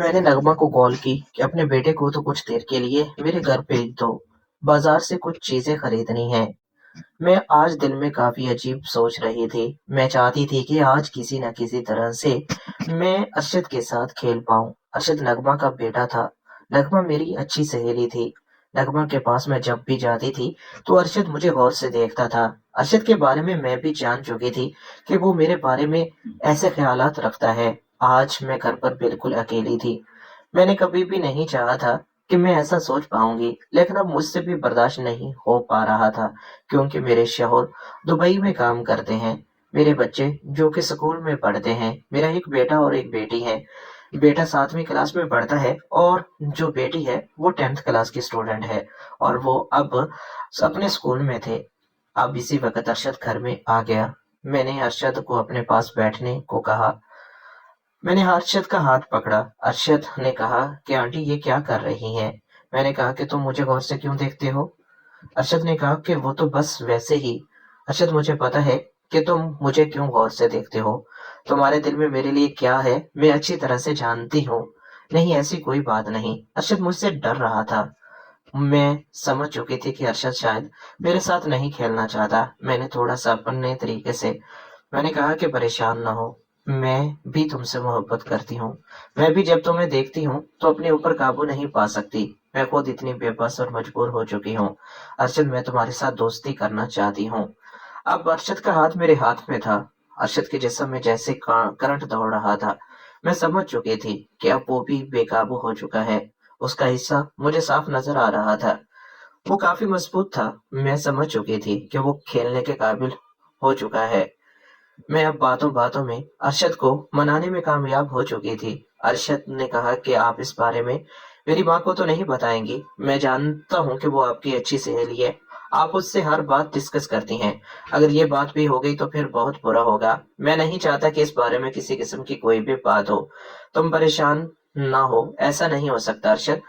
मैंने नगमा को कॉल की कि अपने बेटे को तो कुछ देर के लिए मेरे घर भेज दो। बाजार से कुछ चीजें खरीदनी है। मैं आज दिल में काफी अजीब सोच रही थी। मैं चाहती थी कि आज किसी न किसी तरह से मैं अरशद के साथ खेल पाऊं। अरशद नगमा का बेटा था। नगमा मेरी अच्छी सहेली थी। नगमा के पास मैं जब भी जाती थी तो अरशद मुझे गौर से देखता था। अरशद के बारे में मैं भी जान चुकी थी कि वो मेरे बारे में ऐसे ख्यालात रखता है। आज मैं घर पर बिल्कुल अकेली थी। मैंने कभी भी नहीं चाहा था कि मैं ऐसा सोच पाऊंगी, लेकिन अब मुझसे भी बर्दाश्त नहीं हो पा रहा था, क्योंकि मेरे शौहर दुबई में काम करते हैं। मेरे बच्चे जो कि स्कूल में पढ़ते हैं, मेरा एक बेटा और एक बेटी है। बेटा 7वीं क्लास में पढ़ता है और जो बेटी है वो 10th क्लास की स्टूडेंट है। और वो अब अपने स्कूल में थे। अब इसी वक्त अरशद घर में आ गया। मैंने अरशद को अपने पास बैठने को कहा। मैंने अरशद का हाथ पकड़ा। अरशद ने कहा कि आंटी ये क्या कर रही हैं? मैंने कहा कि तुम मुझे गौर से क्यों देखते हो? अरशद ने कहा कि वो तो बस वैसे ही। अरशद, मुझे पता है कि तुम मुझे क्यों गौर से देखते हो। तुम्हारे दिल में मेरे लिए क्या है मैं अच्छी तरह से जानती हूँ। नहीं, ऐसी कोई बात नहीं। अरशद मुझसे डर रहा था। मैं समझ चुकी थी कि अरशद शायद मेरे साथ नहीं खेलना चाहता। मैंने थोड़ा सा अपने तरीके से मैंने कहा कि परेशान ना हो। मैं भी तुमसे मोहब्बत करती हूँ। मैं भी जब तुम्हें देखती हूँ तो अपने ऊपर काबू नहीं पा सकती। मैं खुद इतनी बेबस और मजबूर हो चुकी हूँ। अरशद, मैं तुम्हारे साथ दोस्ती करना चाहती हूँ। अब अरशद का हाथ मेरे हाथ में था। अरशद के जिस्म में जैसे करंट दौड़ रहा था। मैं समझ चुकी थी कि अब वो भी बेकाबू हो चुका है। उसका हिस्सा मुझे साफ नजर आ रहा था। वो काफी मजबूत था। मैं समझ चुकी थी कि वो खेलने के काबिल हो चुका है। मैं अब बातों बातों में अरशद को मनाने में कामयाब हो चुकी थी। अरशद ने कहा कि आप इस बारे में मेरी माँ को तो नहीं बताएंगी। मैं जानता हूँ कि वो आपकी अच्छी सहेली है। आप उससे हर बात डिस्कस करती हैं। अगर ये बात भी हो गई तो फिर बहुत बुरा होगा। मैं नहीं चाहता कि इस बारे में किसी किस्म की कोई भी बात हो। तुम परेशान ना हो, ऐसा नहीं हो सकता अरशद।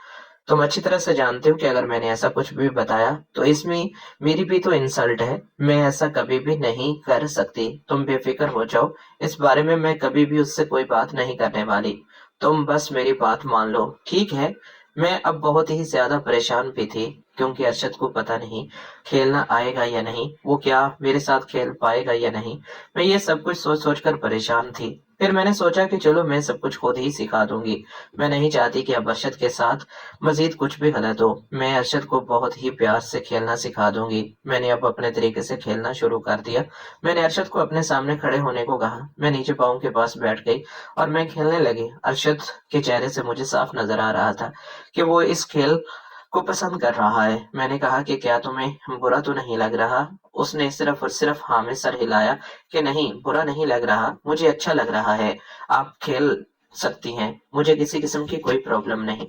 तुम अच्छी तरह से जानते हो कि अगर मैंने ऐसा कुछ भी बताया तो इसमें मेरी भी तो इंसल्ट है। मैं ऐसा कभी भी नहीं कर सकती। तुम बेफिक्र हो जाओ। इस बारे में मैं कभी भी उससे कोई बात नहीं करने वाली। तुम बस मेरी बात मान लो, ठीक है? मैं अब बहुत ही ज्यादा परेशान भी थी, क्योंकि अरशद को पता नहीं खेलना आएगा या नहीं, वो क्या मेरे साथ खेल पाएगा या नहीं। मैं ये सब कुछ सोच सोच कर परेशान थी। फिर मैंने सोचा कि चलो मैं सब कुछ खुद ही सिखा दूंगी। मैं नहीं चाहती कि अब अरशद के साथ मजीद कुछ भी गलत हो। मैं अरशद को बहुत ही प्यार से खेलना सिखा दूंगी। मैंने अब अपने तरीके से खेलना शुरू कर दिया। मैंने अरशद को अपने सामने खड़े होने को कहा। मैं नीचे पाँव के पास बैठ गई और मैं खेलने लगी। अरशद के चेहरे से मुझे साफ नजर आ रहा था कि वो इस खेल को पसंद कर रहा है। मैंने कहा कि क्या तुम्हें बुरा तो नहीं लग रहा? उसने सिर्फ और सिर्फ हाँ में सर हिलाया कि नहीं, बुरा नहीं लग रहा, मुझे अच्छा लग रहा है। आप खेल सकती हैं, मुझे किसी किस्म की कोई प्रॉब्लम नहीं।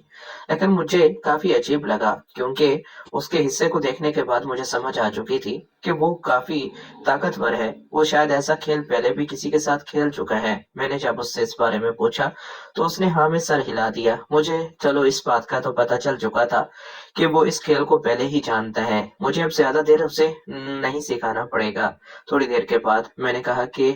लेकिन मुझे काफी अजीब लगा, क्योंकि उसके हिस्से को देखने के बाद मुझे समझ आ चुकी थी कि वो काफी ताकतवर है। वो शायद ऐसा खेल पहले भी किसी के साथ खेल चुका है। मैंने जब उससे इस बारे में पूछा तो उसने हाँ में सर हिला दिया। मुझे चलो इस बात का तो पता चल चुका था कि वो इस खेल को पहले ही जानता है। मुझे अब ज्यादा देर उसे नहीं सिखाना पड़ेगा। थोड़ी देर के बाद मैंने कहा कि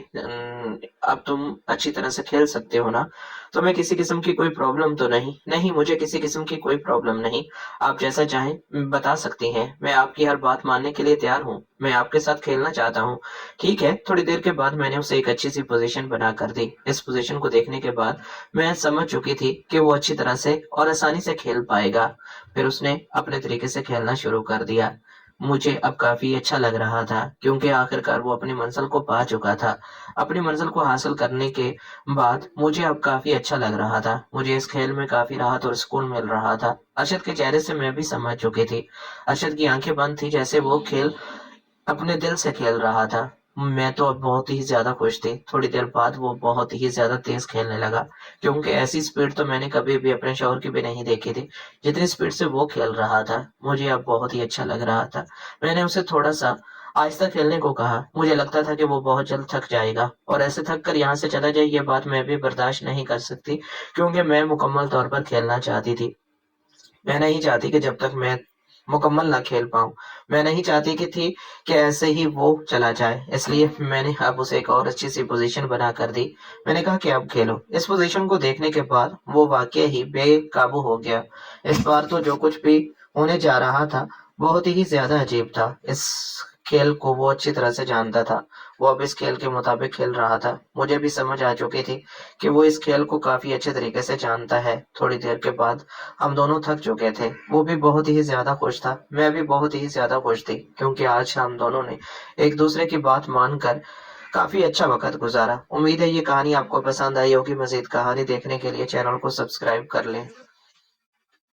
अब तुम अच्छी तरह से खेल सकते हो ना? तुम्हें किसी किस्म की कोई प्रॉब्लम तो नहीं? नहीं, मुझे किसी किस्म की कोई प्रॉब्लम नहीं। आप जैसा चाहें बता सकती हैं। मैं आपकी हर बात मानने के लिए तैयार हूँ। मैं आपके साथ खेलना चाहता हूँ। ठीक है। थोड़ी देर के बाद मैंने उसे एक अच्छी सी पोजीशन बना कर दी। इस पोजीशन को देखने के बाद मैं समझ चुकी थी कि वो अच्छी तरह से और आसानी से खेल पाएगा। फिर उसने अपने तरीके से खेलना शुरू कर दिया। मुझे अब काफी अच्छा लग रहा था, क्योंकि आखिरकार वो अपनी मंजिल को पा चुका था। अपनी मंजिल को हासिल करने के बाद मुझे अब काफी अच्छा लग रहा था। मुझे इस खेल में काफी राहत और सुकून मिल रहा था। अरशद के चेहरे से मैं भी समझ चुकी थी। अरशद की आंखें बंद थी, जैसे वो खेल अपने दिल से खेल रहा था। मैं तो अब बहुत ही ज्यादा खुश थी। थोड़ी देर बाद वो बहुत ही ज्यादा तेज खेलने लगा, क्योंकि ऐसी स्पीड तो मैंने कभी भी अपने शौहर की भी नहीं देखी थी, जितनी स्पीड से वो खेल रहा था। मुझे अब बहुत ही अच्छा लग रहा था। मैंने उसे थोड़ा सा आहिस्ता खेलने को कहा। मुझे लगता था कि वो बहुत जल्द थक जाएगा, और ऐसे थक कर यहाँ से चला जाए ये बात मैं भी बर्दाश्त नहीं कर सकती, क्योंकि मैं मुकम्मल तौर पर खेलना चाहती थी। मैं नहीं चाहती कि जब तक मैं मुकम्मल ना खेल पाऊँ। मैं नहीं चाहती कि थी कि ऐसे ही वो चला जाए, इसलिए मैंने अब उसे एक और अच्छी-सी पोज़ीशन बना कर दी। मैंने कहा कि अब खेलो। इस पोज़ीशन को देखने के बाद वो वाक़ई ही बेकाबू हो गया। इस बार तो जो कुछ भी होने जा रहा था, बहुत ही ज़्यादा अजीब था। इस खेल को वो अच्छी तरह से जानता था। वो अब इस खेल के मुताबिक खेल रहा था। मुझे भी समझ आ चुकी थी कि वो इस खेल को काफ़ी अच्छे तरीके से जानता है। थोड़ी देर के बाद हम दोनों थक चुके थे। वो भी बहुत ही ज़्यादा खुश था, मैं भी बहुत ही ज़्यादा खुश थी, क्योंकि आज हम दोनों ने एक-दूसरे की बात मानकर काफ़ी अच्छा वक़्त गुज़ारा। उम्मीद है ये कहानी आपको पसंद आई होगी। मज़ीद कहानी देखने के लिए चैनल को सब्सक्राइब कर लें।